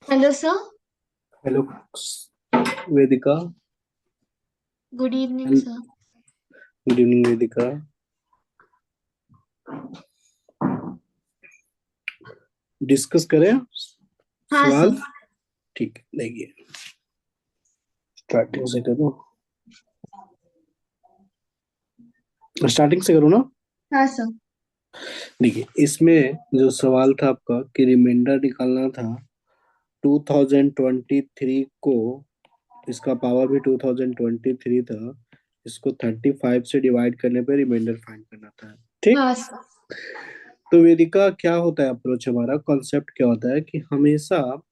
Hello sir. Hello Vedika. Good evening good sir. Evening Vedika. Discuss करें हाँ सवाल। सर। ठीक है, देखिए स्टार्टिंग से करूँ। स्टार्टिंग से करूँ ना। हाँ सर। देखिए इसमें जो सवाल था आपका कि रिमाइंडर निकालना था 2023 को। इसका पावर भी 2023 था। इसको 35 से डिवाइड करने पे रिमाइंडर फाइंड करना था। ठीक। हाँ सर। तो वेदिका क्या होता है, अप्रोच हमारा कॉन्सेप्ट क्या होता है कि हमेशा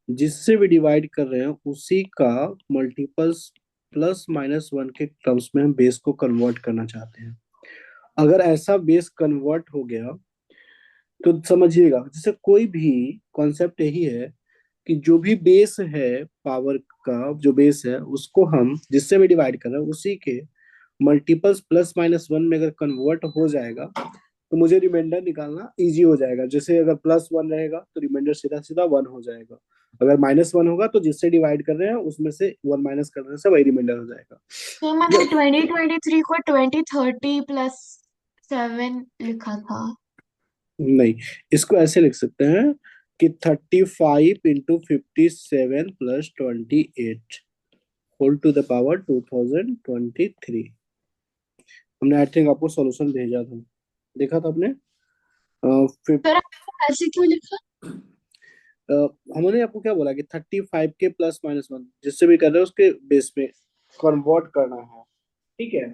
जिससे भी डिवाइड कर रहे हैं उसी का मल्टीपल्स प्लस माइनस वन के टर्म्स में हम बेस को कन्वर्ट करना चाहते हैं। अगर ऐसा बेस कन्वर्ट हो गया तो समझिएगा, जैसे कोई भी कॉन्सेप्ट यही है कि जो भी बेस है पावर का, जो बेस है उसको हम जिससे भी डिवाइड कर रहे हैं उसी के मल्टीपल्स प्लस माइनस वन में अगर कन्वर्ट हो जाएगा तो मुझे रिमाइंडर निकालना इजी हो जाएगा। जैसे अगर प्लस वन रहेगा तो रिमाइंडर सीधा सीधा वन हो जाएगा। अगर माइनस वन होगा तो जिससे डिवाइड कर रहे हैं उसमें से वन माइनस करने से वही रिमाइंडर हो जाएगा। तो मैंने जब 2023 को 2030 प्लस 7 लिखा था। नहीं, इसको ऐसे लिख सकते हैं कि 35 into 57 plus 28 whole to the power 2023। हमने आई थिंक आपको सॉल्यूशन भेजा था, देखा था आपने। फिफ्थ। सर आपने ऐसे क्यों लिखा? हमने आपको क्या बोला कि 35 के प्लस माइनस वन जिससे भी कर रहे हैं उसके बेस में कन्वर्ट करना है। ठीक है।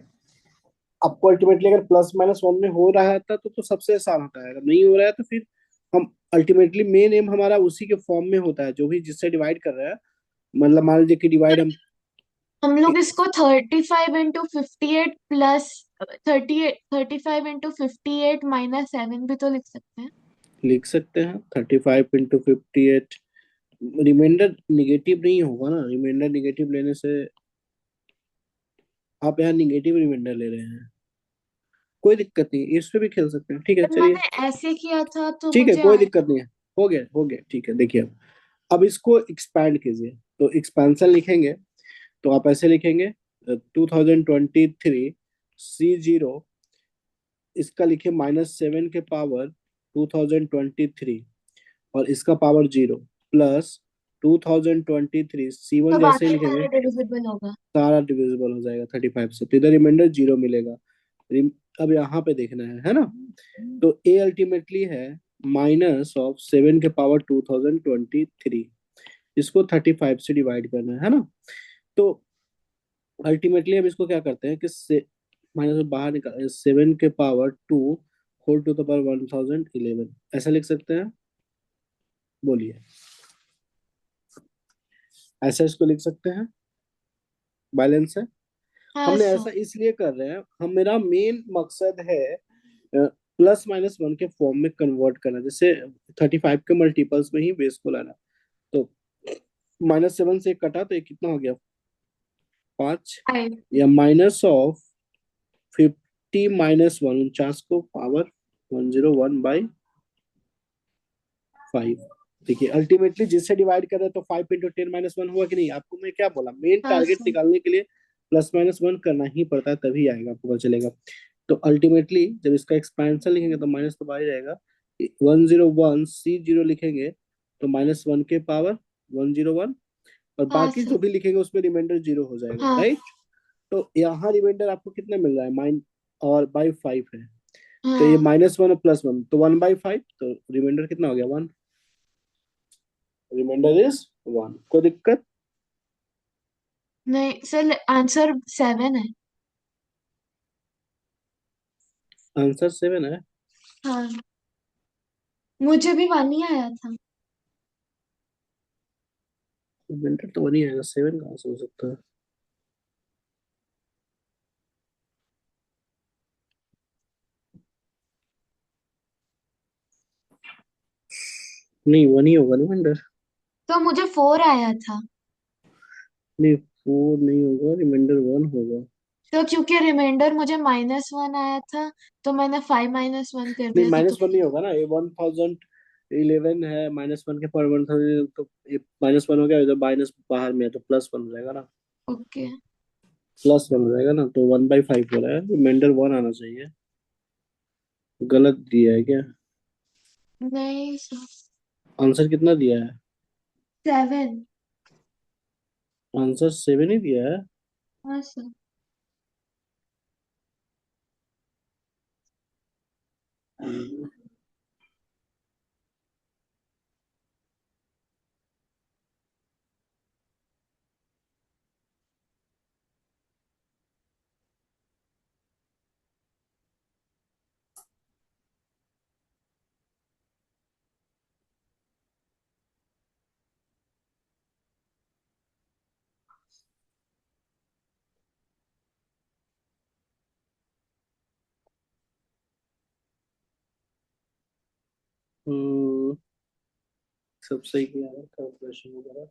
आपको अल्टीमेटली अगर प्लस माइनस वन में हो रहा था तो सबसे आसान होता है, अगर नहीं हो रहा है तो फिर हम अल्टीमेटली मेन एम हमारा उसी के फॉर्म में होता है जो भी जिससे डिवाइड कर रहा है। मतलब मान लीजिए कि डिवाइड हम हम लोग इसको 35 इंटू 58 प्लस 35 इंटू 58 - 7 भी तो लिख सकते हैं। लिख सकते हैं 35 इंटू 58। रिमाइंडर निगेटिव नहीं होगा ना, रिमाइंडर निगेटिव लेने से आप यहाँ निगेटिव रिमाइंडर ले रहे हैं। कोई दिक्कत नहीं, इस पे भी खेल सकते हैं, ठीक है जब चलिए। मैंने ऐसे किया था तो ठीक है मुझे कोई आया। दिक्कत नहीं है। हो गया हो गया, ठीक है देखिए। अब इसको एक्सपैंड कीजिए। तो एक्सपेंशन लिखेंगे तो आप ऐसे लिखेंगे 2023 C0, इसका लिखिए -7 के पावर 2023 और इसका पावर जीरो प्लस 2023 C1 तो जैसे ही बाकी लिखेंगे सारे डिविजिबल होगा। सारा डिविजिबल हो जाएगा 35 से, तो इधर रिमाइंडर जीरो मिलेगा। अब यहाँ पे देखना है ना। तो ए अल्टीमेटली है -7 के पावर 2023। इसको 35 से डिवाइड करना है ना। तो अल्टीमेटली हम इसको क्या करते हैं कि से माइनस बाहर निकाल 7 के power 2 whole to the power 1011 ऐसा लिख सकते हैं। बोलिए, ऐसा इसको लिख सकते हैं। बैलेंस है। हाँ हमने सर। ऐसा इसलिए कर रहे हैं, हम मेरा मेन मकसद है प्लस माइनस वन के फॉर्म में कन्वर्ट करना, जैसे 35 के मल्टीपल्स में ही बेस को लाना। तो -7 से कटा तो ये कितना हो गया, 5। 5। या -50 - 1 49 को पावर 101/5। देखिए अल्टीमेटली जिससे डिवाइड कर रहे हैं तो 5 × 10 - 1 हुआ कि नहीं। आपको मैं क्या बोला, मेन हाँ टारगेट सर। निकालने के लिए प्लस माइनस वन करना ही पड़ता है, तभी आएगा, आपको पता चलेगा। तो अल्टीमेटली जब इसका एक्सपेंशन लिखेंगे तो माइनस तो बाहर ही रहेगा। 101 C0 लिखेंगे तो -1 के पावर 101, और हाँ बाकी सर। जो भी लिखेंगे उसमें रिमाइंडर जीरो हो जाएगा, हाँ। राइट। तो यहाँ रिमाइंडर आपको कितना मिल रहा है, माइन और बाई 5 है। तो ये हाँ। -1 और +1 तो 1/5, तो रिमाइंडर कितना हो गया, 1। Remainder is 1। कोई दिक्कत। नहीं सर, आंसर 7 है। आंसर 7 है। हाँ, मुझे भी 1 ही आया था। रिमाइंडर तो 1 ही आएगा, 7 कहाँ से हो सकता है। नहीं 1 ही होगा रिमाइंडर। तो मुझे 4 आया था। नहीं 4 नहीं होगा, रिमाइंडर 1 होगा। तो क्योंकि रिमाइंडर मुझे -1 आया था, तो मैंने 5 - 1 कर नहीं दिया था तो। -1 नहीं होगा ना, ये 1000 11 है, -1 के पावर 1 था, तो -1 हो गया, इधर माइनस बाहर में है तो +1 हो जाएगा ना। ओके। +1 हो जाएगा ना, तो 1/5 हो रहा है, रिमाइंडर 1 आना चाहिए। गलत दिया है क्या? नहीं सर। आंसर कितना दिया है? 7। आंसर 7 ही दिया है। हाँ सर। हम्म, सब सही किया है कैलकुलेशन वगैरह।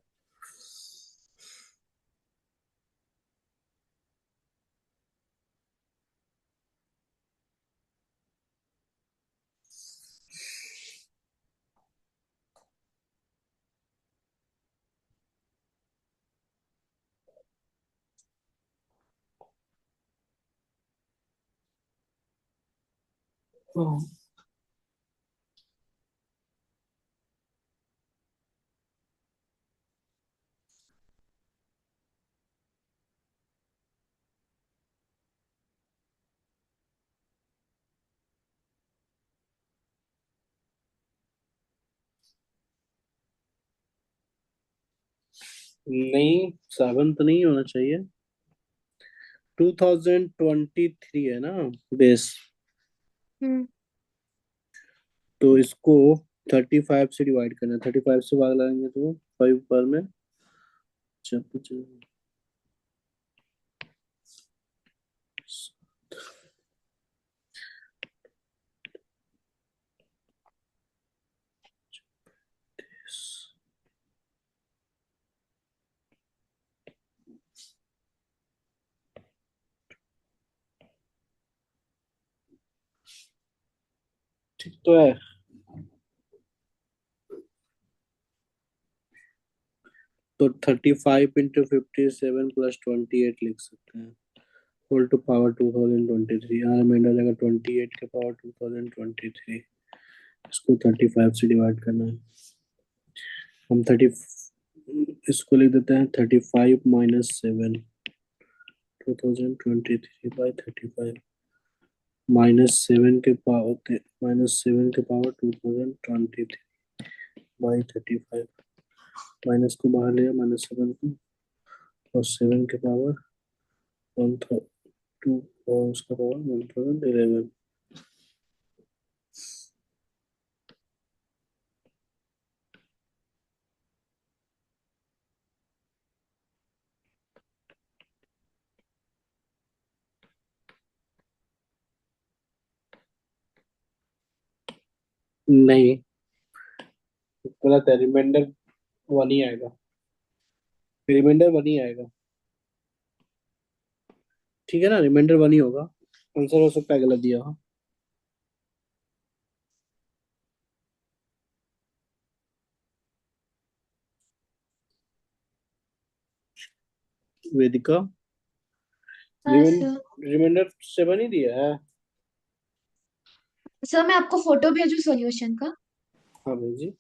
हाँ। नहीं, 7 तो नहीं होना चाहिए। 2023 है ना बेस, हम्म। तो इसको 35 से डिवाइड करना है, 35 से भाग लगाएंगे तो 5 पर में। अच्छा, कुछ 36। ठीक तो है। तो 35 × 57 +28 लिख सकते हैं, होल टू पावर 2023। यहाँ रिमाइंडर रहेगा 28 के पावर 2023। इसको 35 से डिवाइड करना है। हम 30, इसको लिख देते हैं 35 - 7 2023/35 -7 के पावर माइनस को बाहर लिया, -7 को, और 7 के पावर 1/2 और उसका पावर 1011। नहीं, गलत है, रिमाइंडर 1 ही आएगा। रिमाइंडर 1 ही आएगा। ठीक है ना, रिमाइंडर 1 ही होगा। आंसर हो सकता है गलत दिया हो। वेदिका, हाँ सर। रिमाइंडर 7 ही दिया है। सर मैं आपको फोटो भेजू सॉल्यूशन का? हाँ भाई जी।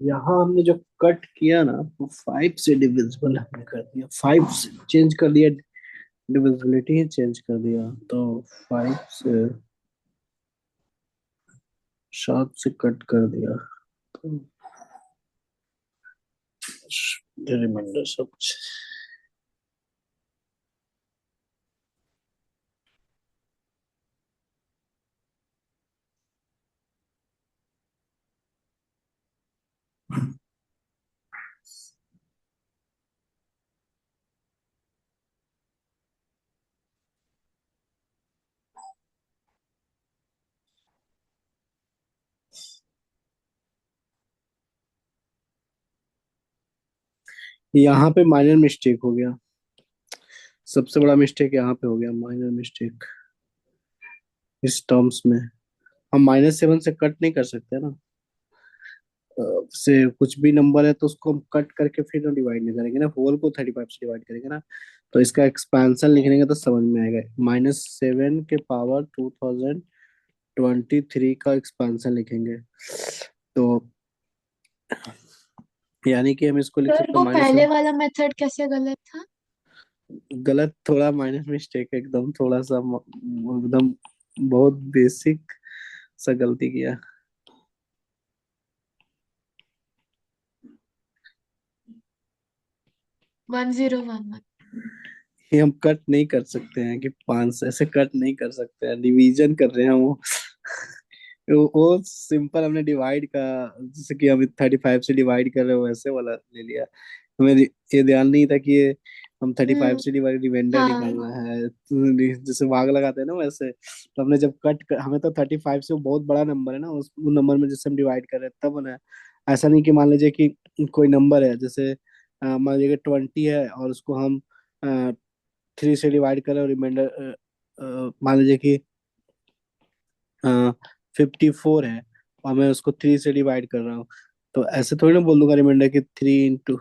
यहाँ हमने जो कट किया ना वो 5 से डिविजिबल हमने कर दिया, 5 से चेंज कर दिया, डिविजिबिलिटी ही चेंज कर दिया। तो 5 से 7 से कट कर दिया, तो रिमाइंडर सब कुछ। यहाँ पे माइनर मिस्टेक हो गया, सबसे बड़ा मिस्टेक यहाँ पे हो गया, माइनर मिस्टेक इस टर्म्स में। हम -7 से कट नहीं कर सकते ना, से कुछ भी नंबर है तो उसको हम कट करके फिर डिवाइड नहीं करेंगे ना, होल को 35 से डिवाइड करेंगे ना। तो इसका एक्सपेंशन लिखेंगे तो समझ में आएगा, -7 के पावर 2023 का एक्सपेंशन लिखेंगे। तो यानी कि हम इसको लिख सर सकते हैं वो माइनस। पहले वाला मेथड कैसे गलत था? गलत थोड़ा, माइनर मिस्टेक एकदम थोड़ा सा एकदम बहुत बेसिक सा गलती किया। 1011। ये हम कट नहीं कर सकते हैं कि 5 से ऐसे कट नहीं कर सकते हैं, डिवीजन कर रहे हैं वो। वो सिंपल हमने डिवाइड का, जैसे कि हम 35 से डिवाइड कर रहे हो वैसे वाला ले लिया। हमें ये ध्यान नहीं था कि ये हम 35 हम्म। से डिवाइड रिमाइंडर हाँ। निकालना है, तो जैसे भाग लगाते हैं ना वैसे। तो हमने जब हमें तो 35 से वो बहुत बड़ा नंबर है ना, उस नंबर में जिससे हम डिवाइड कर रहे हैं तब बना है। ऐसा नहीं कि मान लीजिए कि कोई नंबर है, जैसे मान लीजिए कि 20 है और उसको हम 3 से डिवाइड करें और रिमाइंडर मान लीजिए कि 54 है और मैं उसको 3 से डिवाइड कर रहा हूँ। तो ऐसे थोड़ी ना बोल दूंगा रिमाइंडर कि 3 ×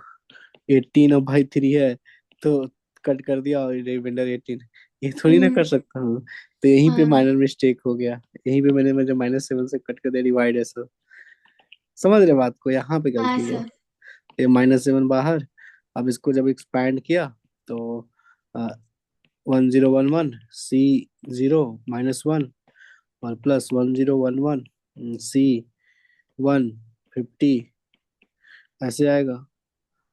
18 और भाई 3 है, तो कट कर दिया और रिमाइंडर 18, ये थोड़ी ना कर हम्म। सकता हूँ। तो यहीं पे हाँ। माइनर मिस्टेक हो गया, यहीं पे मैंने जो -7 से कट कर दिया डिवाइड है, सब समझ रहे बात को, यहाँ पे हाँ गलती है। सर। ये -7 बाहर, अब इसको जब एक्सपैंड किया तो 1011 C 0 -1 और +1011 C 150 ऐसे आएगा,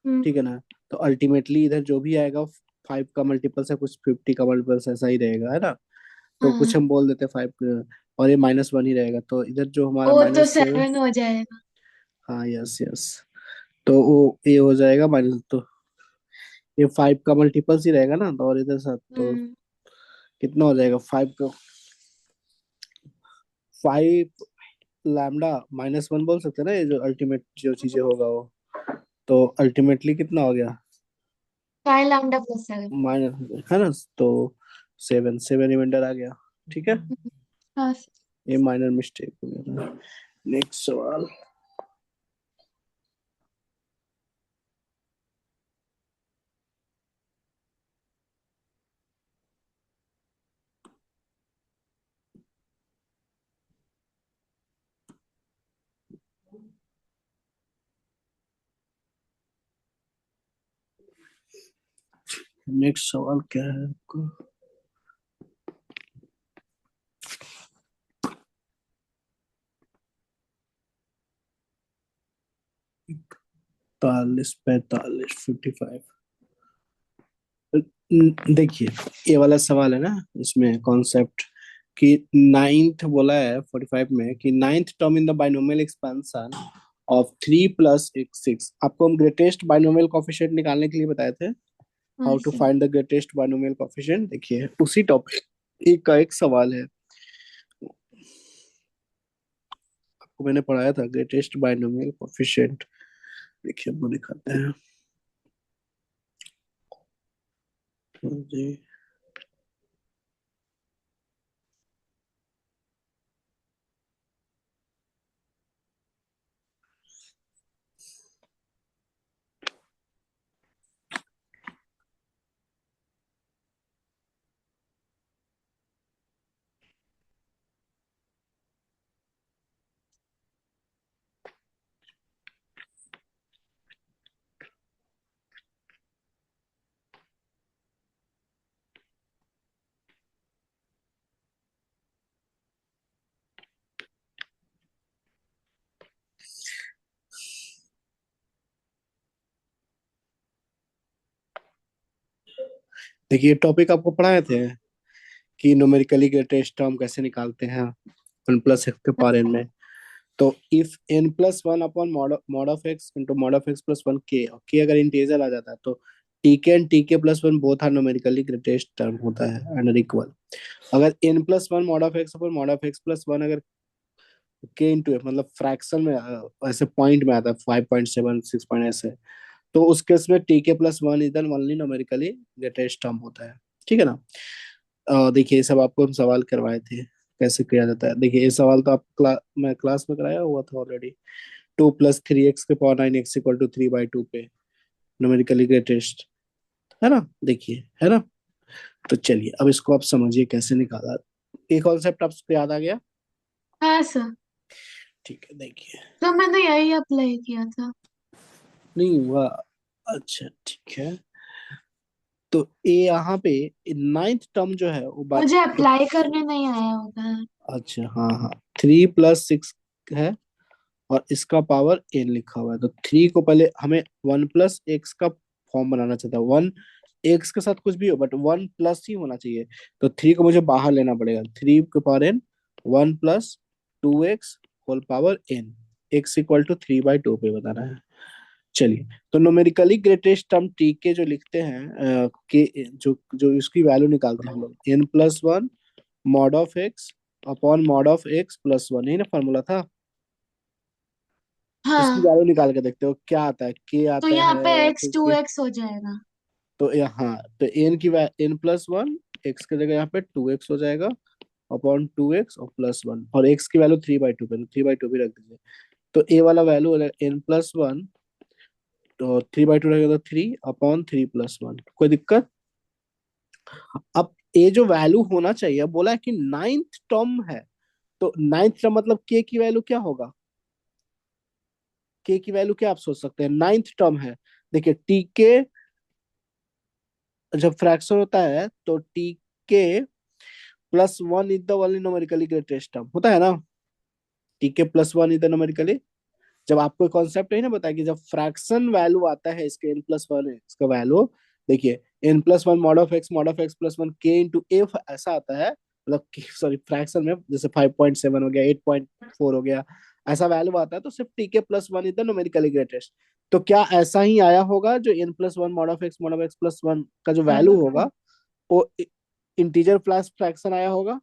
हम्म। ठीक है ना। तो अल्टीमेटली इधर जो भी आएगा 5 का मल्टीपल से कुछ 50 का मल्टीपल ऐसा ही रहेगा, है ना। तो कुछ हाँ हम बोल देते 5 और ये -1 ही रहेगा, तो इधर जो हमारा वो तो -7। 7 हो जाएगा। हाँ यस यस। तो वो ये हो जाएगा माइनस, तो ये 5 का मल्टीपल्स ही रहेगा ना, तो और इधर साथ तो हम्म। कितना हो जाएगा 5 का, 5 लैम्डा -1 बोल सकते हैं ना, ये जो अल्टीमेट जो चीजें होगा वो। तो अल्टीमेटली कितना हो गया, 5 लैम्डा + 7। माइनस, है ना। तो 7 7 रिमाइंडर आ गया, ठीक है। हाँ सर। ये माइनर मिस्टेक हो गया। नेक्स्ट सवाल। नेक्स्ट सवाल क्या है आपका। 41 45 55। देखिए, ये वाला सवाल है ना, इसमें कॉन्सेप्ट कि नाइन्थ बोला है 45 में कि ninth term in the binomial expansion of 3 + 6। आपको हम ग्रेटेस्ट बाइनोमियल कोफिशिएंट निकालने के लिए बताए थे, हाँ how to sir. Find the greatest binomial coefficient. देखिए उसी टॉपिक एक का एक सवाल है, आपको मैंने पढ़ाया था ग्रेटेस्ट बाइनोमियल कोफिशिएंट। देखिए हम दिखाते हैं जी। देखिए ये टॉपिक आपको पढ़ाए थे कि न्यूमेरिकली ग्रेटेस्ट टर्म कैसे निकालते हैं 1 + x के पावर n में। तो if n+1 upon mod of x into mod of x plus one के अगर इंटीजर आ जाता है तो T K and T K plus one both are numerically greatest term होता है एंड आर इक्वल। अगर n+1 mod of x upon mod of x plus one अगर k into F मतलब फ्रैक्शन में ऐसे पॉइंट में आता है 5.7 6 पॉइंट ऐसे, तो उस केस में टीके plus one is the only numerically greatest term होता है। ठीक है ना। देखिए ये सब आपको हम सवाल करवाए थे कैसे किया जाता है। देखिए ये सवाल तो आप मैं क्लास में कराया हुआ था ऑलरेडी। 2 + 3x के पावर 9x इक्वल टू 3/2 पे न्यूमेरिकली ग्रेटेस्ट है ना। देखिए है ना। तो चलिए अब इसको आप समझिए कैसे निकाला। ये कॉन्सेप्ट आपको याद आ गया। हाँ सर। ठीक है देखिए। तो मैंने यही अप्लाई किया था। नहीं हुआ। अच्छा ठीक है। तो ये यहाँ पे नाइन्थ टर्म जो है वो मुझे अप्लाई करने नहीं आया होगा। अच्छा हाँ हाँ 3 + 6 है और इसका पावर n लिखा हुआ है। तो 3 को पहले हमें 1 + x का फॉर्म बनाना चाहता है। 1 x के साथ कुछ भी हो बट 1+ ही होना चाहिए। तो 3 को मुझे बाहर लेना पड़ेगा। 3 के power n 1 + 2x whole power n x equal to 3/2 पे बताना है। चलिए तो न्यूमेरिकली ग्रेटेस्ट टर्म टी के जो लिखते हैं के जो जो इसकी वैल्यू निकालते हैं हम लोग n+1 mod of x upon mod of x plus one, यही ना फॉर्मूला था। इसकी हाँ, वैल्यू निकाल के देखते हो क्या आता है, के तो आता यहाँ है पे या एक्स फिर टू के। एक्स हो जाएगा। तो यहाँ तो n+1 एक्स की जगह यहाँ पे 2x हो जाएगा अपॉन 2x और प्लस वन और x की वैल्यू 3/2 पे, तो 3/2 भी रख दीजिए। तो a वाला वैल्यू n+1 तो 3/2 रहेगा तो 3/3 + 1। कोई दिक्कत। अब ये जो वैल्यू होना चाहिए बोला है कि नाइन्थ टर्म है। तो नाइन्थ टर्म मतलब के की वैल्यू क्या होगा। के की वैल्यू क्या आप सोच सकते हैं नाइन्थ टर्म है। देखिए टी के जब फ्रैक्शन होता है तो टी के plus one is the only numerically greatest term होता है ना। टी के plus one is the numerically जब आपको कॉन्सेप्ट है ना बताया कि जब फ्रैक्शन वैल्यू आता है इसके n+1 इसका वैल्यू। देखिए n+1 mod of x plus one के इंटू एफ ऐसा आता है मतलब सॉरी फ्रैक्शन में जैसे 5.7 हो गया 8.4 हो गया ऐसा वैल्यू आता है तो सिर्फ टी के plus one is the numerically greatest. तो क्या ऐसा ही आया होगा जो n+1 mod of x plus one का जो वैल्यू होगा वो इंटीजर प्लस फ्रैक्शन आया होगा।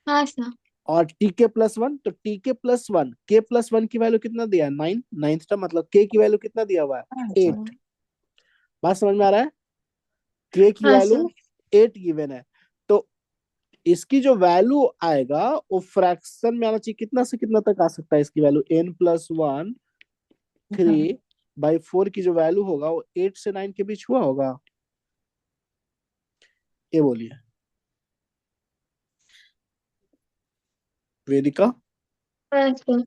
हाँ सर। और टी के प्लस वन तो टी के प्लस वन के प्लस वन की वैल्यू कितना दिया है 9 नाइन्थ का मतलब के की वैल्यू कितना दिया हुआ है 8। बात समझ में आ रहा है। के की हाँ वैल्यू सर। 8 गिवन है। तो इसकी जो वैल्यू आएगा वो फ्रैक्शन में आना चाहिए कितना से कितना तक आ सकता है इसकी वैल्यू n+1 3/4 की जो वैल्यू होगा वो 8 से 9 के बीच हुआ होगा। ये बोलिए वेदिका। हाँ सर।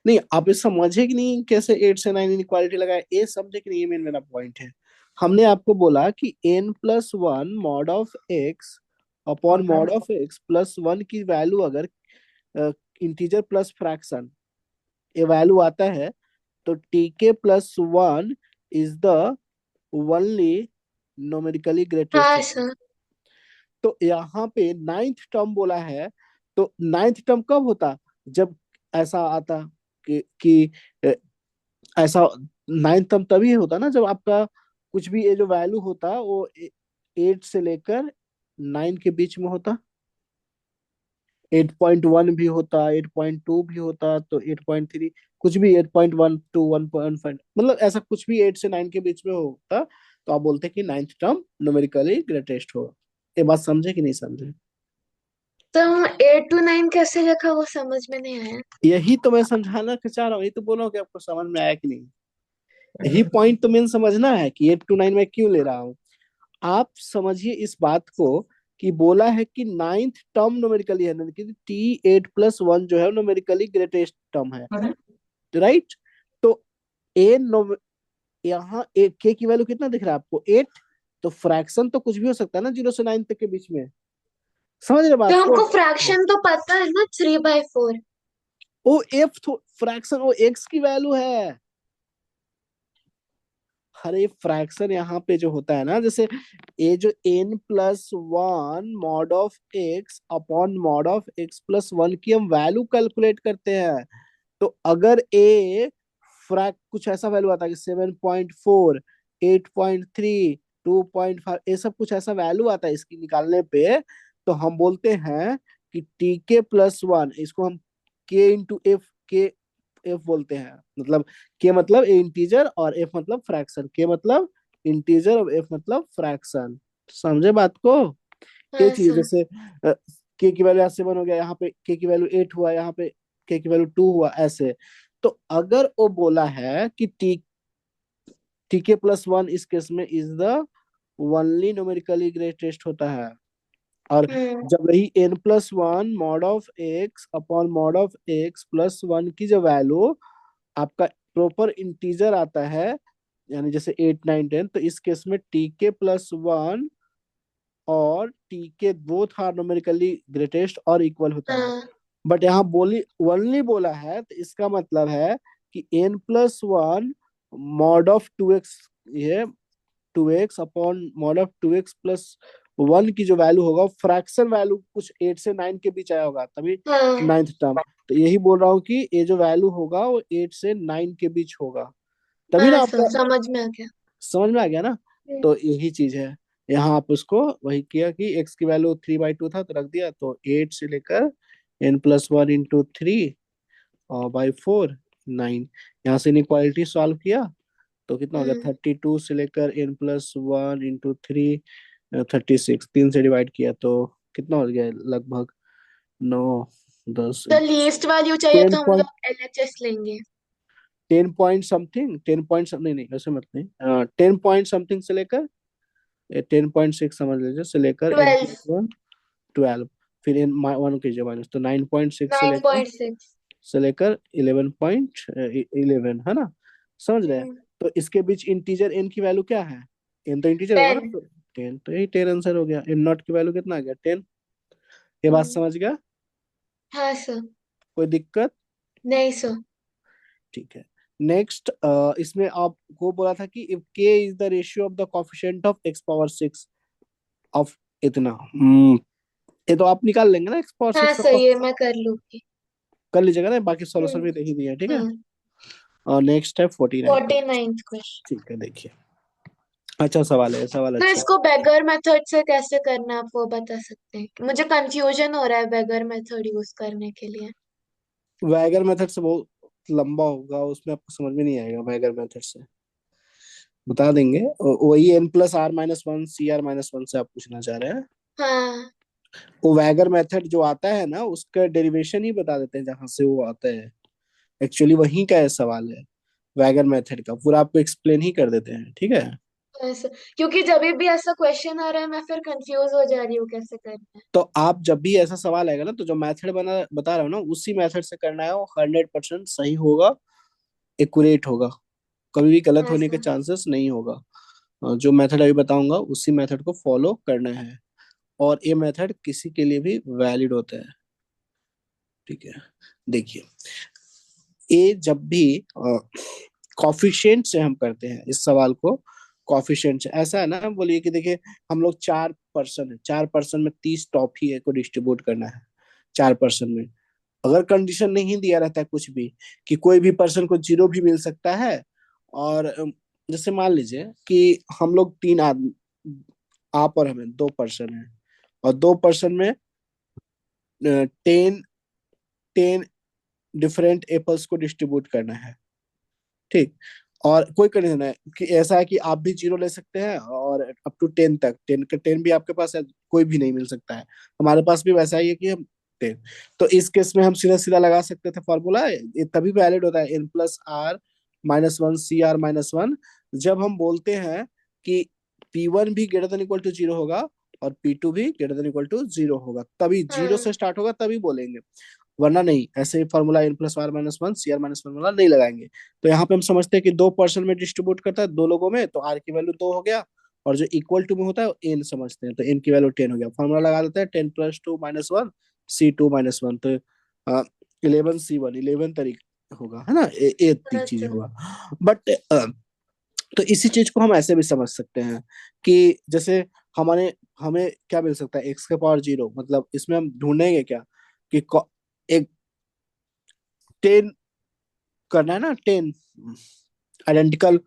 नहीं आप ये समझे कि नहीं कैसे 8 से 9 इनक्वालिटी लगाए ये समझे कि नहीं ये मेरा पॉइंट है। हमने आपको बोला कि n+1 mod of x upon mod of x plus one की वैल्यू अगर इंटीजर प्लस फ्रैक्शन ये वैल्यू आता है तो टी के plus one is the only numerically greatest हाँ होता है। सर। तो यहाँ पे नाइन्थ टर्म बोला है। तो नाइन्थ टर्म कब होता जब ऐसा आता कि ऐसा नाइन्थ टर्म तभी होता ना जब आपका कुछ भी ये जो वैल्यू होता वो 8 से लेकर 9 के बीच में होता। 8.1 भी होता 8.2 भी होता तो 8.3 कुछ भी 8.1 टू 1.5 मतलब ऐसा कुछ भी 8 से 9 के बीच में होता। तो आप बोलते कि नाइन्थ टर्म न्यूमेरिकली ग्रेटेस्ट होगा। ये बात समझे कि नहीं समझे। तो 8 to 9 कैसे रखा वो समझ में नहीं आया। यही तो मैं समझाना के चाह रहा हूँ। यही तो बोल रहा हूँ कि आपको समझ में आया कि नहीं। यही पॉइंट तो मेन समझना है कि 8 to 9 में क्यों ले रहा हूँ। आप समझिए इस बात को कि बोला है कि नाइन्थ टर्म न्यूमेरिकली है कि T8+1 जो है न्यूमेरिकली ग्रेटेस्ट टर्म है राइट। तो ए यहाँ ए के की वैल्यू कितना दिख रहा है आपको 8। तो फ्रैक्शन तो कुछ भी हो सकता है ना 0 से 9 तक के बीच में। समझ रहे तो बात को। हमको फ्रैक्शन तो पता है ना, 3/4। वो एफ फ्रैक्शन वो एक्स की वैल्यू है। अरे फ्रैक्शन यहाँ पे जो होता है ना, जैसे ए जो n+1 mod of x upon mod of x+1 की हम वैल्यू कैलकुलेट करते हैं। तो अगर ए फ्रैक कुछ ऐसा वैल्यू आता है कि 7.4, 8.3, 2.5, ये सब कुछ ऐसा वैल्यू आता है इसकी निकालने पे, तो हम बोलते हैं कि tk+1, इसको हम k × f बोलते हैं। मतलब के मतलब इंटीजर और एफ मतलब फ्रैक्शन, के मतलब इंटीजर और एफ मतलब फ्रैक्शन। समझे बात को? ये हाँ चीज सर। जैसे के की वैल्यू 7 हो गया, यहाँ पे के की वैल्यू 8 हुआ, यहाँ पे के की वैल्यू 2 हुआ, ऐसे। तो अगर वो बोला है कि tk+1 इस केस में is the only numerically greatest होता है, और हम्म। जब वही n+1 mod of x upon mod of x+1 की जो वैल्यू आपका प्रॉपर इंटीजर आता है, यानी जैसे 8, 9, 10, तो इस केस में tk+1 और tk both are numerically greatest और इक्वल होता है। हाँ बट यहाँ बोली ओनली बोला है, तो इसका मतलब है कि n+1 मॉड ऑफ 2x, ये 2x upon mod of 2x+1 की जो वैल्यू होगा, फ्रैक्शन वैल्यू कुछ 8 से 9 के बीच आया होगा, तभी हाँ। Ninth term. तो यही बोल रहा हूँ कि ये जो वैल्यू होगा वो 8 से 9 के बीच होगा, तभी ना हाँ सर, आपका समझ में आ गया। समझ में आ गया ना। हम्म। तो यही चीज है, यहाँ आप उसको वही किया कि x की वैल्यू 3/2 था तो रख दिया, तो 8 से लेकर n+1 इंटू 3 और बाई 4, 9। यहाँ से इनक्वालिटी सॉल्व किया तो कितना हो गया, हम्म। 32 से लेकर n+1 इंटू 3, 36, 3 से डिवाइड किया तो कितना हो गया लगभग 9, 10, तो लीस्ट वैल्यू चाहिए टेन तो हम पॉइंट लोग एलएचएस लेंगे। 10 पॉइंट समथिंग, 10 पॉइंट नहीं नहीं ऐसे मत नहीं, 10 पॉइंट समथिंग से लेकर 10.6 समझ लीजिए, से लेकर n 12। प्लस वन 12, फिर n 1 कीजिए माइनस, तो 9.6 से नाइन लेकर पॉइंट सिक्स 11.11 है ना। समझ रहे हैं? तो इसके बीच इंटीजर n की वैल्यू क्या है, n तो इंटीजर होगा ना, 10। तो 10, तो यही 10 आंसर हो गया। n नॉट की वैल्यू कितना आ गया, 10। ये बात हम्म। समझ गया? हाँ सर। कोई दिक्कत? नहीं सर। ठीक है। नेक्स्ट, इसमें आपको बोला था कि if k is the ratio of the coefficient of x⁻6 of इतना, ये तो आप निकाल लेंगे ना, हाँ x⁻6 सर, का ये मैं कर लूंगी। कर लीजिएगा ना, बाकी सॉल्यूशन हम्म। भी देख ही दिया है, ठीक है। हम्म। और नेक्स्ट है 49। 49th question. ठीक है, देखिए, अच्छा सवाल है, सवाल तो अच्छा है। इसको बेगर मेथड से कैसे करना है, आप वो बता सकते हैं? मुझे कंफ्यूजन हो रहा है बेगर मेथड यूज करने के लिए। वैगर मेथड से बहुत लंबा होगा, उसमें आपको समझ में नहीं आएगा वैगर मेथड से, बता देंगे। वही n+r−1 cr−1 से आप पूछना चाह रहे हैं। हाँ। वो वैगर मेथड जो आता है ना, उसका डेरिवेशन ही बता देते हैं जहां से वो आता है, एक्चुअली वहीं का है सवाल है। वैगर मेथड का पूरा आपको एक्सप्लेन ही कर देते हैं, ठीक है। ऐसा, क्योंकि जब भी ऐसा क्वेश्चन आ रहा है मैं फिर कंफ्यूज हो जा रही हूँ कैसे करना है। तो आप जब भी ऐसा सवाल आएगा ना, तो जो मेथड बना बता रहा हूँ ना, उसी मेथड से करना है, वो 100% सही होगा, एक्यूरेट होगा, कभी भी गलत हाँ होने के सर। चांसेस नहीं होगा। जो मेथड अभी बताऊंगा उसी मेथड को फॉलो करना है, और ये मेथड किसी के लिए भी वैलिड होता है, ठीक है। देखिए, ये जब भी कॉफिशिएंट से हम करते हैं इस सवाल को, कॉफिशिएंट से ऐसा है ना, बोलिए कि देखिए, हम लोग 4 पर्सन है, 4 पर्सन में 30 टॉफी है को डिस्ट्रीब्यूट करना है 4 पर्सन में। अगर कंडीशन नहीं दिया रहता है कुछ भी, कि कोई भी पर्सन को 0 भी मिल सकता है, और जैसे मान लीजिए कि हम लोग 3 आदमी, आप और हमें 2 पर्सन है, और 2 पर्सन में 10 डिफरेंट एप्पल्स को डिस्ट्रीब्यूट करना है, ठीक। और कोई कंडीशन है कि ऐसा है कि आप भी 0 ले सकते हैं, और अप टू 10 तक, 10 भी आपके पास है, कोई भी नहीं मिल सकता है। हमारे पास भी वैसा ही है कि हम 10। तो इस केस में हम सीधा सीधा लगा सकते थे फॉर्मूला, ये तभी वैलिड होता है n+r−1 cr−1, जब हम बोलते हैं कि P1 भी ग्रेटर देन इक्वल टू 0 होगा, और P2 भी ग्रेटर देन इक्वल टू 0 होगा, तभी 0 हाँ। से स्टार्ट होगा तभी बोलेंगे, वरना नहीं। ऐसे ही फॉर्मूला n+r−1 cr−1 वाला नहीं लगाएंगे। तो यहाँ पे हम समझते हैं कि 2 पर्सन में डिस्ट्रीब्यूट करता है, 2 लोगों में, तो r की वैल्यू 2 हो गया, और जो इक्वल टू में होता है वो n समझते हैं, तो n की वैल्यू 10 हो गया। फॉर्मूला लगा देते हैं 10+2−1 c2−1, तो 11 c1, 11 तरीके होगा, है ना, ये चीज अच्छा। होगा। बट तो इसी चीज को हम ऐसे भी समझ सकते हैं कि जैसे हमारे हमें क्या मिल सकता है, एक्स के पावर जीरो, मतलब इसमें हम ढूंढेंगे क्या कि एक 10 करना है ना, 10 आइडेंटिकल,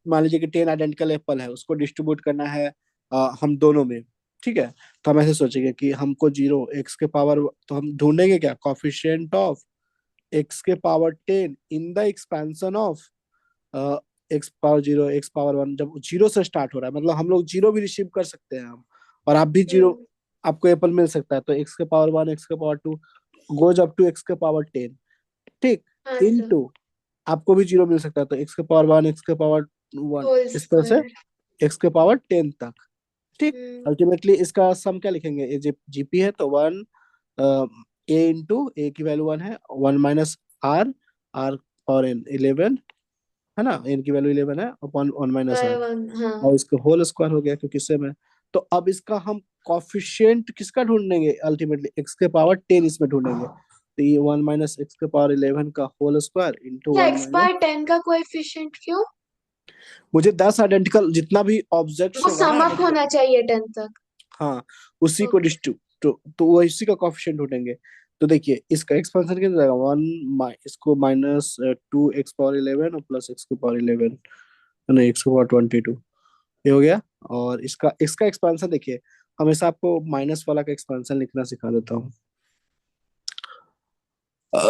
मान लीजिए कि 10 आइडेंटिकल एप्पल है, उसको डिस्ट्रीब्यूट करना है हम दोनों में। ठीक है, तो हम ऐसे सोचेंगे कि हमको जीरो एक्स के पावर, तो हम ढूंढेंगे क्या, कॉफिशिएंट ऑफ एक्स के power 10 in the expansion of x power zero x power one. जब जीरो से स्टार्ट हो रहा है, मतलब हम लोग जीरो भी रिसीव कर सकते हैं हम, और आप भी जीरो, हम्म। आपको एप्पल मिल सकता है, तो एक्स के पावर वन एक्स के power two goes up to x के पावर 10। ठीक, हाँ सर। इनटू आपको भी जीरो मिल सकता है, तो एक्स के पावर वन एक्स के पावर वन, होल इस तरह से स्क्वायर। एक्स के पावर 10 तक। ठीक, हम्म। अल्टीमेटली इसका सम क्या लिखेंगे, ये जीपी है तो वन, ए इंटू ए की वैल्यू वन है, वन माइनस आर, आर और एन 11 है ना, एन की वैल्यू 11 है upon one minus by r, one, हाँ। और इसका होल स्क्वायर हो गया क्योंकि सेम है। तो अब इसका हम कॉफिशिएंट किसका ढूंढेंगे, अल्टीमेटली एक्स के पावर 10 इसमें ढूंढेंगे, तो ये वन माइनस एक्स के पावर 11 का होल स्क्वायर इंटू क्या वन माइनस, एक्सपायर 10 का कोएफिशिएंट क्यों? मुझे 10 आइडेंटिकल जितना भी ऑब्जेक्ट्स वो होगा ना सम अप आइडेंटिकल, होना चाहिए 10 तक। हाँ, उसी को ओके। तो वो इसी का कॉफिशिएंट ढूंढेंगे। तो देखिए इसका एक्सपेंशन कितना जाएगा, वन, इसको माइनस टू एक्स पावर 11 और प्लस एक्स के पावर 11, नहीं एक्स के पावर 22, ये हो गया। और इसका इसका एक्सपेंशन देखिए, हमेशा आपको माइनस वाला का एक्सपेंशन लिखना सिखा देता हूँ।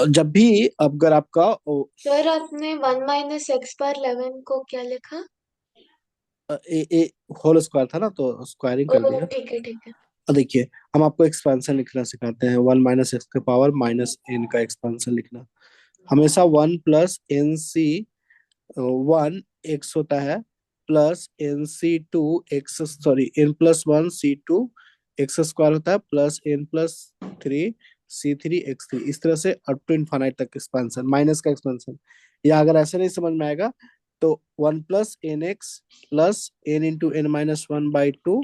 जब भी अगर आपका सर आपने 1 - x/11 को क्या लिखा? ए होल स्क्वायर था ना, तो स्क्वायरिंग ओ कर दिया। ठीक है ठीक है। अब देखिए हम आपको एक्सपेंशन लिखना सिखाते हैं, वन माइनस एक्स के पावर माइनस एन का एक्सपेंशन लिखना। हमेशा one plus n C one x होता है, plus n C two x, sorry n plus one C two x square होता है, plus n plus three C three x three, इस तरह से अप टू इनफाइनाइट तक एक्सपेंशन, माइनस का expansion. या अगर ऐसे नहीं समझ में आएगा तो one plus n x plus N into n minus one by two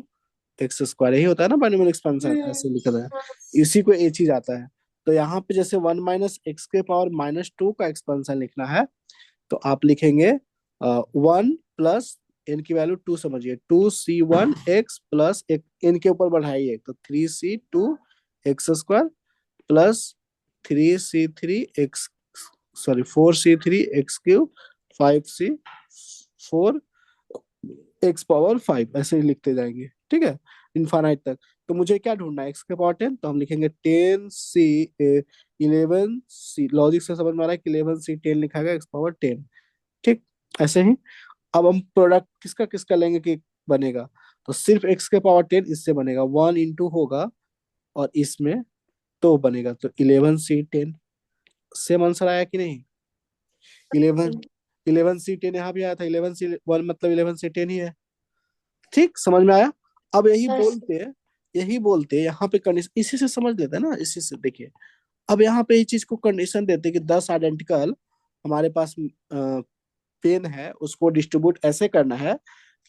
x square, यही होता है ना बाइनोमियल एक्सपेंशन, हम्म। ऐसे लिखा है। हाँ। इसी को ये चीज आता है। तो यहाँ पे जैसे वन माइनस एक्स के पावर माइनस टू का एक्सपेंशन लिखना है, तो आप लिखेंगे वन प्लस एन की वैल्यू टू समझिए, two C one x plus एक एन के ऊपर बढ़ाइए तो three C two x square plus three C three x, sorry four C three x cube, five C four x power five, ऐसे ही लिखते जाएंगे। ठीक है, इनफाइनाइट तक। तो मुझे क्या ढूंढना है, एक्स के पावर 10, तो हम लिखेंगे 10 सी 11 सी, लॉजिक से समझ में आ रहा है कि 11 सी 10 लिखा गया एक्स पावर 10। ठीक, ऐसे ही अब हम प्रोडक्ट किसका किसका लेंगे कि बनेगा, तो सिर्फ एक्स के पावर 10 इससे बनेगा, वन इंटू होगा और इसमें तो बनेगा, तो 11 सी 10। सेम आंसर आया कि नहीं, 11, 11 सी 10 यहाँ भी आया था, 11 सी 1 मतलब 11 सी 10 ही है। ठीक, समझ में आया। अब बस। यही बोलते यहाँ पे कंडीशन इसी से समझ लेते हैं ना, इसी से देखिए। अब यहाँ पे इस चीज को कंडीशन देते हैं कि 10 आइडेंटिकल हमारे पास पेन है, उसको डिस्ट्रीब्यूट ऐसे करना है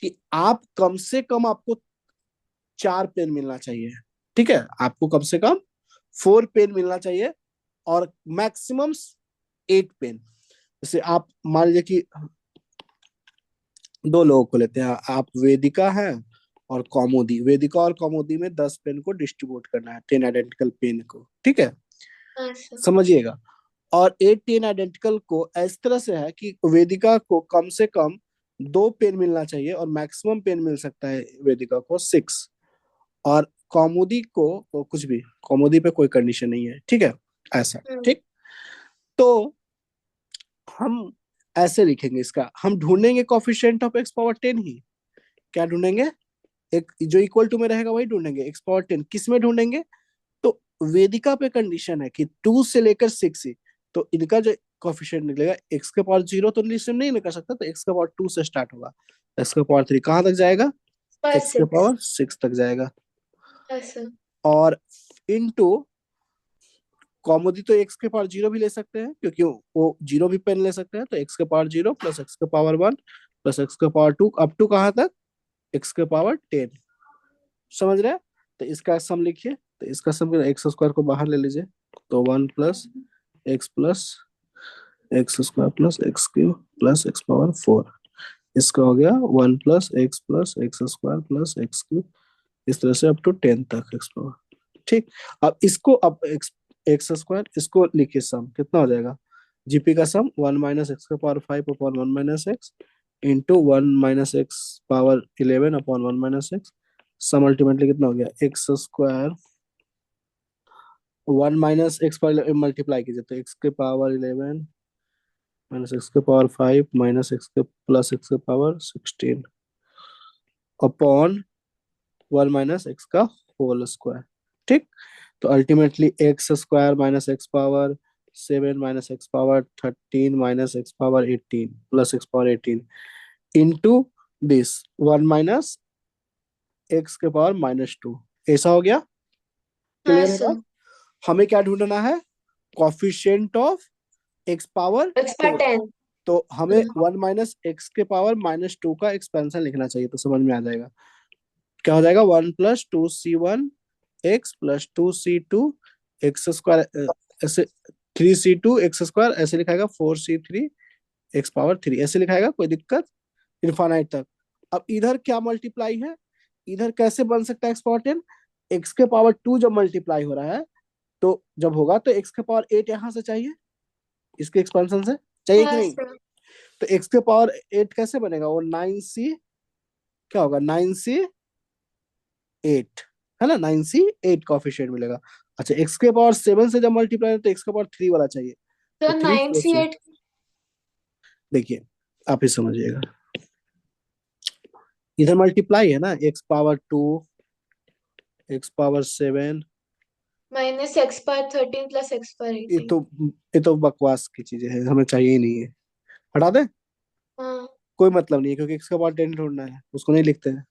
कि आप कम से कम आपको चार पेन मिलना चाहिए। ठीक है, आपको कम से कम फोर पेन मिलना चाहिए, और मैक्सिमम 8 पेन। जैसे आप मान लीजिए कि दो लोगों को लेते हैं, आप वेदिका है और कौमुदी, वेदिका और कौमुदी में 10 पेन को डिस्ट्रीब्यूट करना है, 10 आइडेंटिकल पेन को। ठीक है, हाँ सर। समझिएगा। और 10 आइडेंटिकल को इस तरह से है कि वेदिका को कम से कम 2 पेन मिलना चाहिए, और मैक्सिमम पेन मिल सकता है वेदिका को 6, और कौमुदी को कुछ भी, कौमुदी पे कोई कंडीशन नहीं है। ठीक है, ऐसा। हम्म। ठीक, तो हम ऐसे लिखेंगे, इसका हम ढूंढेंगे कॉफिशिएंट ऑफ एक्स पावर 10 ही। क्या ढूंढेंगे, एक जो इक्वल टू में रहेगा वही ढूंढेंगे, एक्स पावर 10 किस में ढूंढेंगे, तो वेदिका पे कंडीशन है कि 2 से लेकर 6 ही, तो इनका जो कॉफिशिएंट निकलेगा एक्स के पावर जीरो तो निश्चय नहीं निकल सकता, तो एक्स के पावर 2 से स्टार्ट होगा, एक्स के पावर 3 कहाँ तक जाएगा, बाय एक्स के 6। पावर 6 तक जाएगा। ऐसा। और इनटू कॉमोदी, तो एक्स के पावर जीरो भी ले सकते हैं क्योंकि वो जीरो भी पेन ले सकते हैं, तो एक्स के पावर जीरो प्लस एक्स के पावर वन प्लस एक्स के पावर टू, अप टू कहाँ तक, एक्स के पावर 10। समझ रहे हैं, तो इसका सम लिखिए, तो इसका सम एक्स स्क्वायर को बाहर ले लीजिए, तो one plus x square plus x cube plus x power four. इसका हो गया 1 + x + x² + इस तरह से अप टू 10 तक एक्स पावर। ठीक। अब इसको अब एक्स स्क्वायर इसको लिखिए, सम कितना हो जाएगा? जीपी का सम 1 - x⁵ इंटू 1 - x⁻11 सम अल्टीमेटली कितना हो गया? एक्स स्क्वायर 1 - x पर मल्टीप्लाई कीजिए तो x⁻11 -x⁵ -x⁻16 upon 1 - x का होल स्क्वायर। ठीक। तो ultimately x² - x⁻7 -x⁻13 -x⁻18 +x⁻18 into this 1 - x⁻²। ऐसा हो गया। हाँ क्लियर है बात? सर। हमें क्या ढूंढना है? Coefficient of x⁻10। x/10। तो हमें 1 - x⁻² का एक्सपेंशन लिखना चाहिए तो समझ में आ जाएगा। क्या हो जाएगा? 1 + 2c1 x + 2c2 x² ऐसे 3c2 x² ऐसे लिखाएगा, 4c3 x⁻3 ऐसे लिखाएगा। कोई दिक्कत? इनफाइनाइट तक। अब इधर क्या मल्टीप्लाई है? इधर कैसे बन सकता है x⁻10? x⁻2 जब मल्टीप्लाई हो रहा है तो जब होगा तो x⁻8 यहां से चाहिए, इसके एक्सपेंशन से चाहिए कि हाँ नहीं? सर। तो x⁻8 कैसे बनेगा? वो 9c, क्या होगा? 9c8 है ना, 9c8 कॉफिशिएंट मिलेगा। अच्छा, x⁻7 से जब मल्टीप्लाई तो x⁻3 वाला चाहिए तो तो थ्री नाइन फोर सी से। एट देखिए, आप ही समझिएगा, इधर मल्टीप्लाई है ना, x⁻2 x⁻7। -x⁻13 + ये x/18। तो ये तो बकवास की चीजें हैं, हमें चाहिए ही नहीं है। हटा दे। हाँ। कोई मतलब नहीं है क्योंकि x⁻10 ढूंढना है, उसको नहीं लिखते हैं।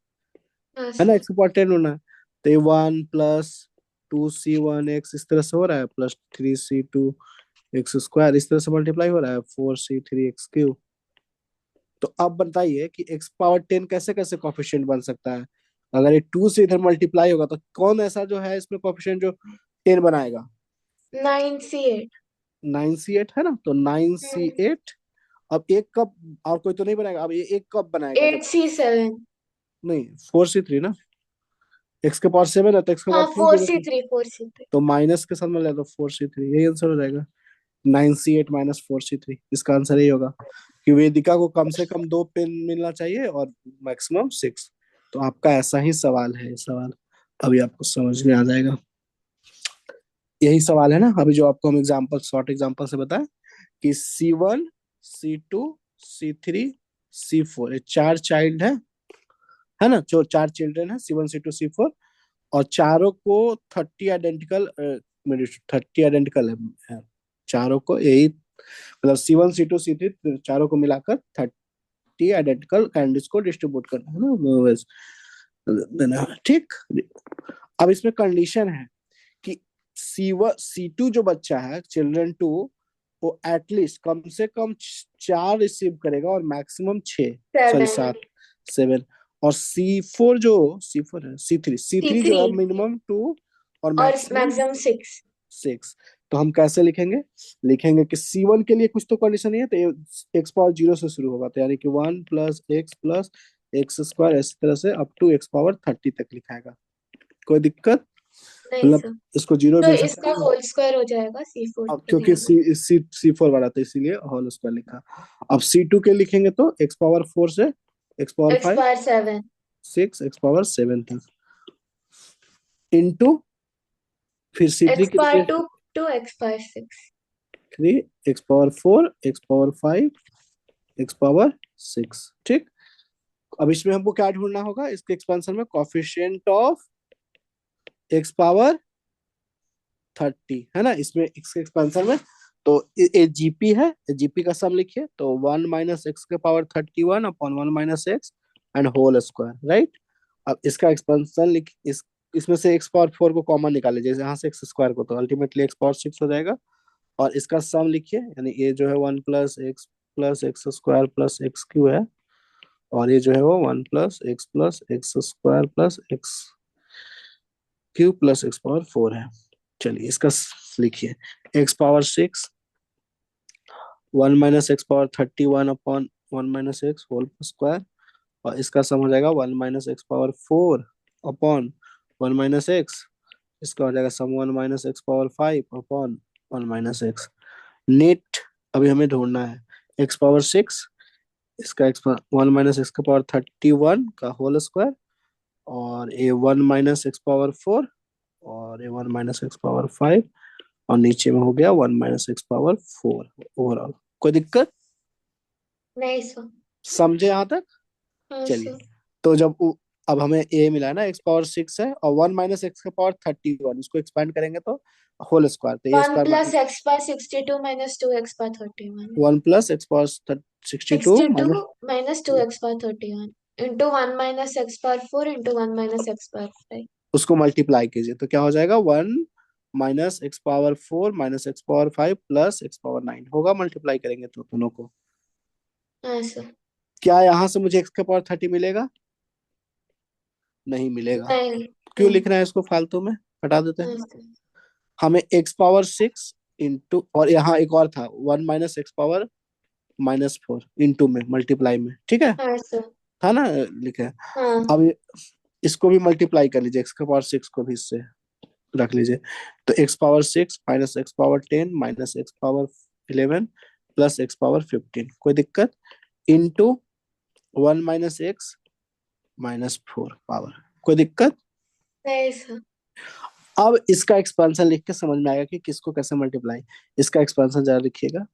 हाँ है ना, सर। x⁻10 ढूंढना है। तो ये 1 + 2c1 x इस तरह से हो रहा है, +3c2 x² इस तरह से मल्टीप्लाई हो रहा है, 4c3 x³ तो अब बताइए कि x⁻10 कैसे कैसे कॉफिशिएंट बन सकता है? अगर ये 2 से इधर मल्टीप्लाई होगा तो कौन ऐसा जो है इसमें कॉफिशिएंट जो 10 बनाएगा? 9c8। 9c8 है ना, तो 9c8। अब एक कब, और कोई तो नहीं बनाएगा। अब ये एक कब बनाएगा जब? 8c7। नहीं, 4c3 ना, x⁻7 है तो एक्स के हाँ, पावर थ्री फोर जगह सी पे, थ्री 4c3। तो माइनस के साथ में ले तो 4c3, यही आंसर हो जाएगा। 9c8 -4c3 इसका आंसर यही होगा कि वेदिका को कम से कम 2 पेन मिलना चाहिए और मैक्सिमम 6। तो आपका ऐसा ही सवाल है, ये सवाल अभी आपको समझ में आ जाएगा। यही सवाल है ना अभी जो आपको हम एग्जांपल, शॉर्ट एग्जांपल से बताएं कि C1 C2 C3 C4 ये 4 चाइल्ड है ना, जो 4 चिल्ड्रन है, C1 C2 C4, और चारों को 30 आइडेंटिकल है। चारों को यही मतलब C1 C2 C3 चारों को मिलाकर 30 आइडेंटिकल कैंडीज को डिस्ट्रीब्यूट करना है ना, देना है। ठीक। अब इसमें कंडीशन है कि C1 C2 जो बच्चा है, चिल्ड्रन 2, वो एटलीस्ट कम से कम 4 रिसीव करेगा और मैक्सिमम 6, सॉरी 7। 7। और C4 जो C4 है, C3 जो C3 है मिनिमम 2 और और मैक्सिमम मैक्सिमम 6। 6। तो हम कैसे लिखेंगे? लिखेंगे कि C1 के लिए कुछ तो कंडीशन नहीं है, तो ये x⁻0 से शुरू होगा, तो यानी कि 1 + x + x² इस तरह से अप टू x⁻30 तक लिखाएगा। कोई दिक्कत? नहीं मतलब सर। इसको 0 तो भी हो सकता इसका है ना। होल स्क्वायर हो जाएगा C4 अब के क्योंकि लिए भी। C4 वाला तो इसीलिए होल स्क्वायर लिखा। अब C2 के लिखेंगे तो x⁻4 से x⁻5 x/7। 6 x⁻7 तक इंटू फिर C3 के लिए x/2 to x/6। 3 x⁻4 x⁻5 x⁻6। ठीक। अब इसमें हमको क्या ढूंढना होगा? इसके एक्सपेंशन में कॉफिशिएंट ऑफ x⁻30 है ना, इसमें इसके एक्सपेंशन में। तो ये जीपी है, जीपी का सम लिखिए तो 1 - x⁻31 upon 1 - x and whole square, right. अब इसका एक्सपेंशन लिख, इसमें से x⁻4 को कॉमन निकाले, जैसे यहाँ से x² को, तो अल्टीमेटली x⁻6 हो जाएगा। और इसका सम लिखिए, यानी ये जो है 1 + x + x² है, और ये जो है वो 1 + x + x² + x³ + x⁻4 है। चलिए इसका लिखिए x⁻6 1 - x⁻31 upon one minus x whole square, और इसका सम हो जाएगा one minus x power four upon one minus x, इसका हो जाएगा sum one minus x power five upon one minus x. नेट अभी हमें ढूंढना है एक्स पावर सिक्स, इसका एक्स वन माइनस एक्स का पावर 31 का होल स्क्वायर, और a one minus x power four, और a one minus x power five, और नीचे में हो गया one minus x power four overall. कोई दिक्कत? नहीं सर। समझे यहाँ तक? हाँ चलिए, सर। तो जब अब हमें ए मिला है ना, एक्स पावर सिक्स है और वन माइनस एक्स का पावर 31, इसको एक्सपेंड करेंगे तो होल स्क्वायर, तो a one square plus minus x power 62 minus 2x power 31। One plus x power 62 62 minus, minus 2x power 31 into 1 minus x power 4 into 1 minus x power 5। उसको multiply कीजिए तो क्या हो जाएगा, one minus x power four minus x power five plus x power nine होगा, multiply करेंगे तो दोनों को। हाँ सर। क्या यहाँ से मुझे एक्स का पावर 30 मिलेगा? नहीं मिलेगा। नहीं। क्यों नहीं। लिखना है इसको फालतू में, हटा देते हैं। हाँ सर। हमें एक्स पावर सिक्स इंटू, और यहाँ एक और था one minus x power minus four into में मल्टीप्लाई में, ठीक है, हाँ सर। था ना लिखा है। हाँ। अब इसको भी मल्टीप्लाई कर लीजिए, एक्स का पावर सिक्स को भी इससे रख लीजिए, तो x power six minus x power ten minus x power eleven plus x power fifteen, कोई दिक्कत, into one minus x minus four power, कोई दिक्कत। नहीं सर। अब इसका एक्सपेंशन लिख के समझ में आएगा कि किसको कैसे मल्टीप्लाई। इसका एक्सपेंशन जरा लिखिएगा,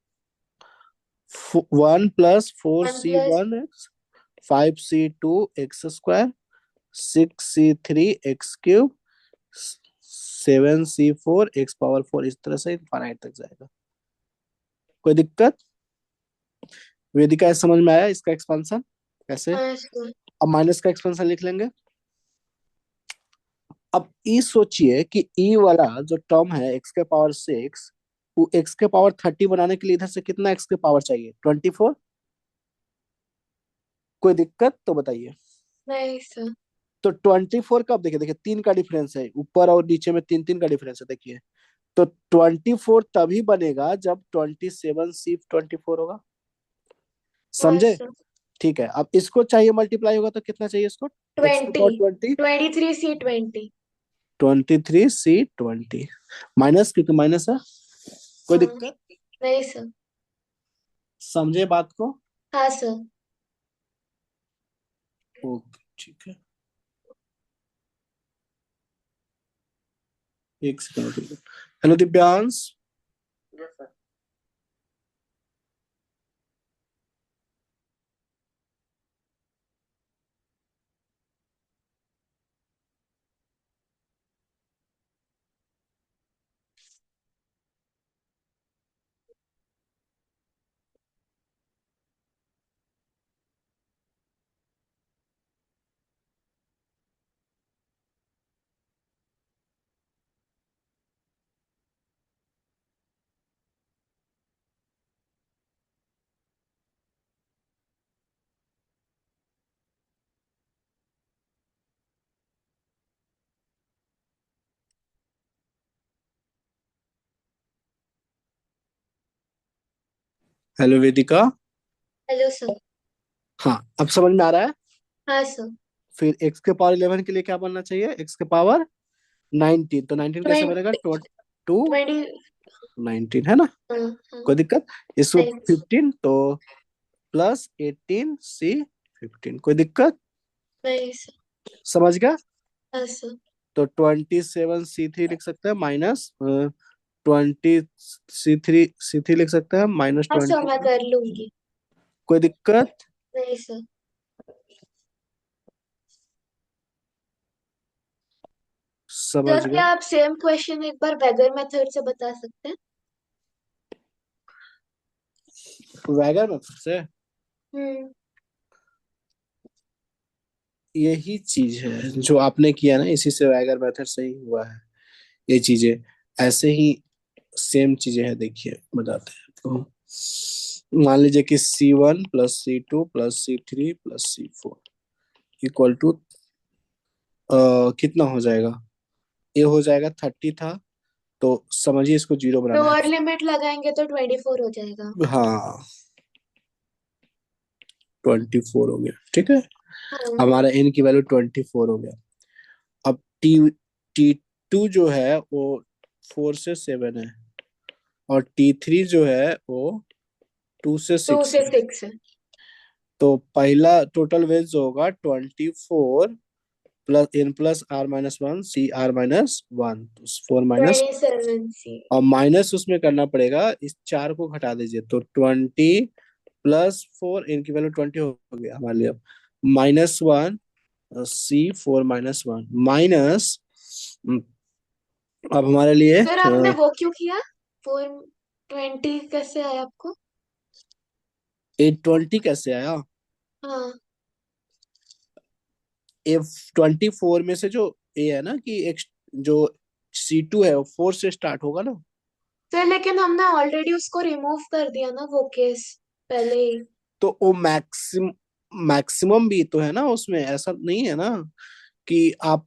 one plus four one C plus one x, five C two x square, six C three x cube, seven C four x power four, इस तरह से इनफाइनाइट तक जाएगा। कोई दिक्कत? वेदिका समझ में आया इसका एक्सपेंशन कैसे? हाँ सर। अब माइनस का एक्सपेंशन लिख लेंगे। अब ई सोचिए कि ई वाला जो टर्म है एक्स के पावर सिक्स, वो एक्स के पावर 30 बनाने के लिए इधर से कितना एक्स के पावर चाहिए, 24। कोई दिक्कत तो बताइए। नहीं सर। तो 24 का, अब देखिए देखिए तीन का डिफरेंस है, ऊपर और नीचे में तीन तीन का डिफरेंस है, देखिए। तो 24 तभी बनेगा जब 27 सिर्फ 24 होगा, हाँ समझे? सर। ठीक है, अब इसको चाहिए मल्टीप्लाई होगा तो कितना चाहिए इसको, एक्स के 20। Power 20, 23C20। 23 C 20 माइनस, क्योंकि माइनस है। कोई हाँ। दिक्कत? नहीं सर। समझे बात को? हाँ सर। ओके ठीक है, एक second. Hello Divyansh. Hello Vedika. Hello sir. हाँ, अब समझ में आ रहा है। हाँ सर। फिर एक्स के पावर 11 के लिए क्या बनना चाहिए, एक्स के पावर 19, तो 19 कैसे बनेगा, 20। टू 20। 19 है ना। हाँ। हाँ। कोई दिक्कत? इसको नहीं। 15 तो प्लस 18 C 15, कोई दिक्कत? नहीं सर। समझ गया? हाँ सर। तो 27 C 3 लिख सकते हैं, माइनस 20 C 3 लिख सकते हैं, माइनस हाँ सर, मैं 20। कर लूंगी। कोई दिक्कत? नहीं सर। समझ सर गए? क्या आप सेम क्वेश्चन एक बार वेगर मेथड से बता सकते हैं? वैगर में फिर से हम्म। यही चीज है जो आपने किया ना, इसी से वैगर मेथड से ही हुआ है ये चीजें, ऐसे ही सेम चीजें हैं, देखिए बताते हैं तो। मान लीजिए कि C1 plus C2 plus C3 plus C4 equal to कितना हो जाएगा, ये हो जाएगा 30 था, तो समझिए इसको जीरो बनाना है। लोअर लिमिट लगाएंगे तो 24 हो जाएगा। हाँ, 24 हो गया, ठीक है। हाँ। हमारा n की वैल्यू 24 हो गया। अब टी टू जो है वो 4 से 7 है, और T3 जो है वो 2 से 6 2 से है। 6 है। तो पहला टोटल वेज जो होगा 24 plus n plus r minus one C r minus one, 4 minus, 27C। और माइनस उसमें करना पड़ेगा, इस 4 को घटा दीजिए तो 20 प्लस 4, इनकी वैल्यू 20 हो गया हमारे लिए। अब -1 C4 - 1 माइनस, अब हमारे लिए फिर आपने वो क्यों किया? 420 कैसे आया आपको? 820 कैसे आया? हाँ। F24 में से जो ए है ना कि एक, जो C2 है वो 4 से स्टार्ट होगा ना। फिर लेकिन हमने ऑलरेडी उसको रिमूव कर दिया ना, वो केस पहले ही। तो वो मैक्सिमम भी तो है ना उसमें, ऐसा नहीं है ना कि आप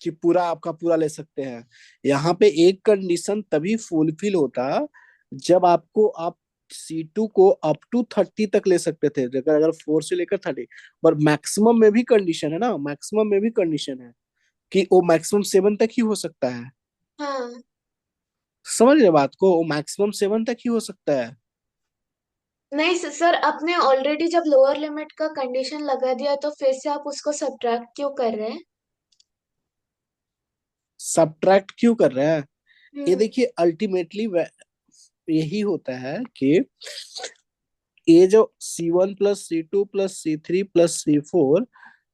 कि पूरा आपका पूरा ले सकते हैं। यहाँ पे एक कंडीशन तभी फुलफिल होता जब आपको आप C2 को अप टू 30 तक ले सकते थे, अगर अगर 4 से लेकर 30। पर मैक्सिमम में भी कंडीशन है ना, मैक्सिमम में भी कंडीशन है कि वो मैक्सिमम 7 तक ही हो सकता है। हाँ। समझ रहे बात को, वो मैक्सिमम 7 तक ही हो सकता है। नहीं सर, आपने ऑलरेडी जब लोअर लिमिट का कंडीशन लगा दिया तो फिर से आप उसको सब्ट्रैक्ट क्यों कर रहे हैं? सब्ट्रैक्ट क्यों कर रहे हैं? ये हम्म। देखिए अल्टीमेटली यही होता है कि ये जो C1 + C2 + C3 + C4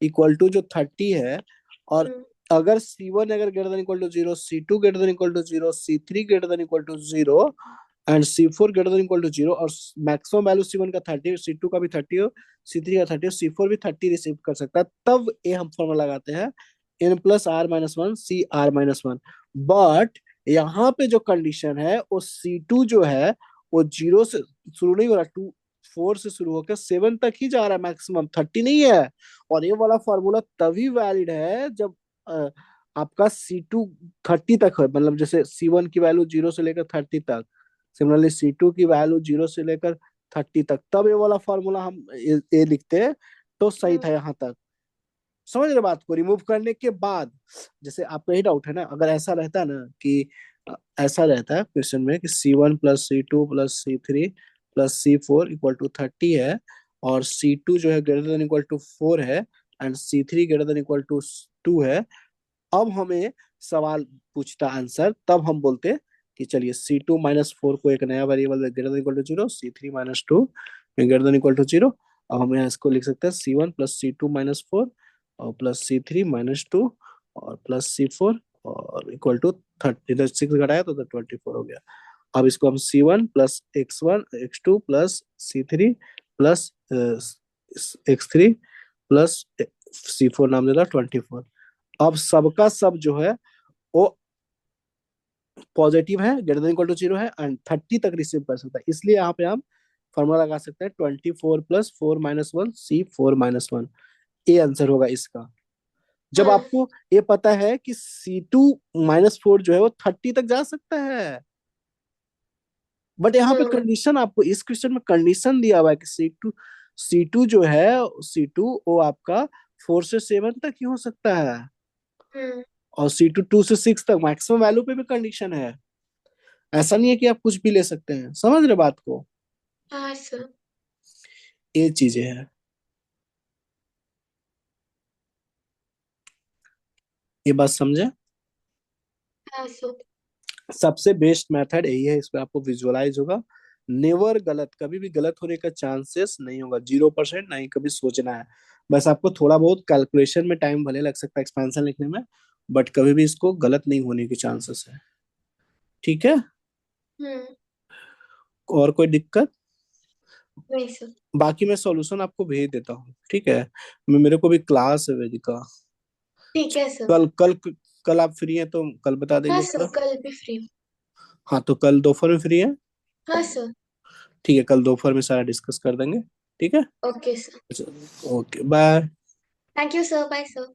equal to जो 30 है, और हम्म। अगर C1 अगर greater than equal to 0, C2 greater than equal to 0, C3 greater than equal to 0 and C4 greater than equal to 0, और मैक्सिमम वैल्यू C1 का 30, C2 का भी 30 हो, C3 का 30 हो, C4 भी 30 रिसीव कर सकता है, तब ये हम फॉर्मूला लगाते हैं n+r - 1 CR - 1। बट यहाँ पे जो कंडीशन है वो C2 जो है वो 0 से शुरू नहीं हो रहा, 4 से शुरू होकर 7 तक ही जा रहा है, मैक्सिमम 30 नहीं है। और ये वाला फॉर्मूला तभी वैलिड है जब आपका C2 30 तक है, मतलब जैसे C1 की वैल्यू 0 से लेकर 30 तक, सिमिलरली C2 की वैल्यू 0 से लेकर 30 तक, तब ये वाला फॉर्मूला हम ये लिखते हैं। तो सही था हम्म। यहाँ तक। समझ रहे बात को, रिमूव करने के बाद जैसे आपका ही डाउट है ना, अगर ऐसा रहता ना कि ऐसा रहता है क्वेश्चन में कि C1 + C2 + C3 + C4 = 30 है, और C2 जो है ग्रेटर देन इक्वल टू 4 है, and C3 greater than equal to 2 है। अब हमें सवाल पूछता आंसर, तब हम बोलते कि चलिए C2 - 4 को एक नया variable greater than equal to 0, C3 - 2 greater than equal to 0। अब हम यहाँ इसको लिख सकते हैं C1 + C2 - 4 और +C3 - 2 और +C4 और इक्वल टू 30, इधर 6 घटाया तो 24 हो गया। अब इसको हम C1 + X1 X2 + C3 + X3 + C4 नाम देता 24। अब सबका सब जो है वो पॉजिटिव है, ग्रेटर देन इक्वल टू 0 है, एंड 30 तक रिसीव कर सकता है, इसलिए यहाँ पे हम फॉर्मूला लगा सकते हैं 24 + 4 - 1 C4 - 1। ये आंसर होगा इसका। जब हाँ। आपको ये पता है कि C2 - 4 जो है वो 30 तक जा सकता है, बट यहाँ पे हाँ। कंडीशन, आपको इस क्वेश्चन में कंडीशन दिया हुआ है कि C2 जो है, C2 वो आपका 4 से 7 तक ही हो सकता है, हम्म। और C2 2 से 6 तक मैक्सिमम वैल्यू पे भी कंडीशन है। ऐसा नहीं है कि आप कुछ भी ले सकते हैं, समझ रहे बात को। हाँ सर। ये चीजें हैं, ये बात समझे। हाँ सर। सबसे बेस्ट मेथड यही है, इसमें आपको विजुअलाइज होगा। नेवर गलत, कभी भी गलत होने का चांसेस नहीं होगा, 0%, नहीं कभी सोचना है। बस आपको थोड़ा बहुत कैलकुलेशन में टाइम भले लग सकता है एक्सपेंशन लिखने में, बट कभी भी इसको गलत नहीं होने के चांसेस है, ठीक है। हम्म। और कोई दिक्कत? नहीं सर। बाकी मैं सॉल्यूशन आपको भेज देता हूँ, ठीक है। मेरे को भी क्लास है वेदिका। ठीक है सर। कल कल कल आप फ्री हैं तो कल बता हाँ देंगे सर, पूरा। कल भी फ्री हूँ। हाँ तो कल दोपहर में फ्री है। हाँ सर। ठीक है, कल दोपहर में सारा डिस्कस कर देंगे, ठीक है। Okay sir. अच्छा, okay bye. Thank you sir, bye sir.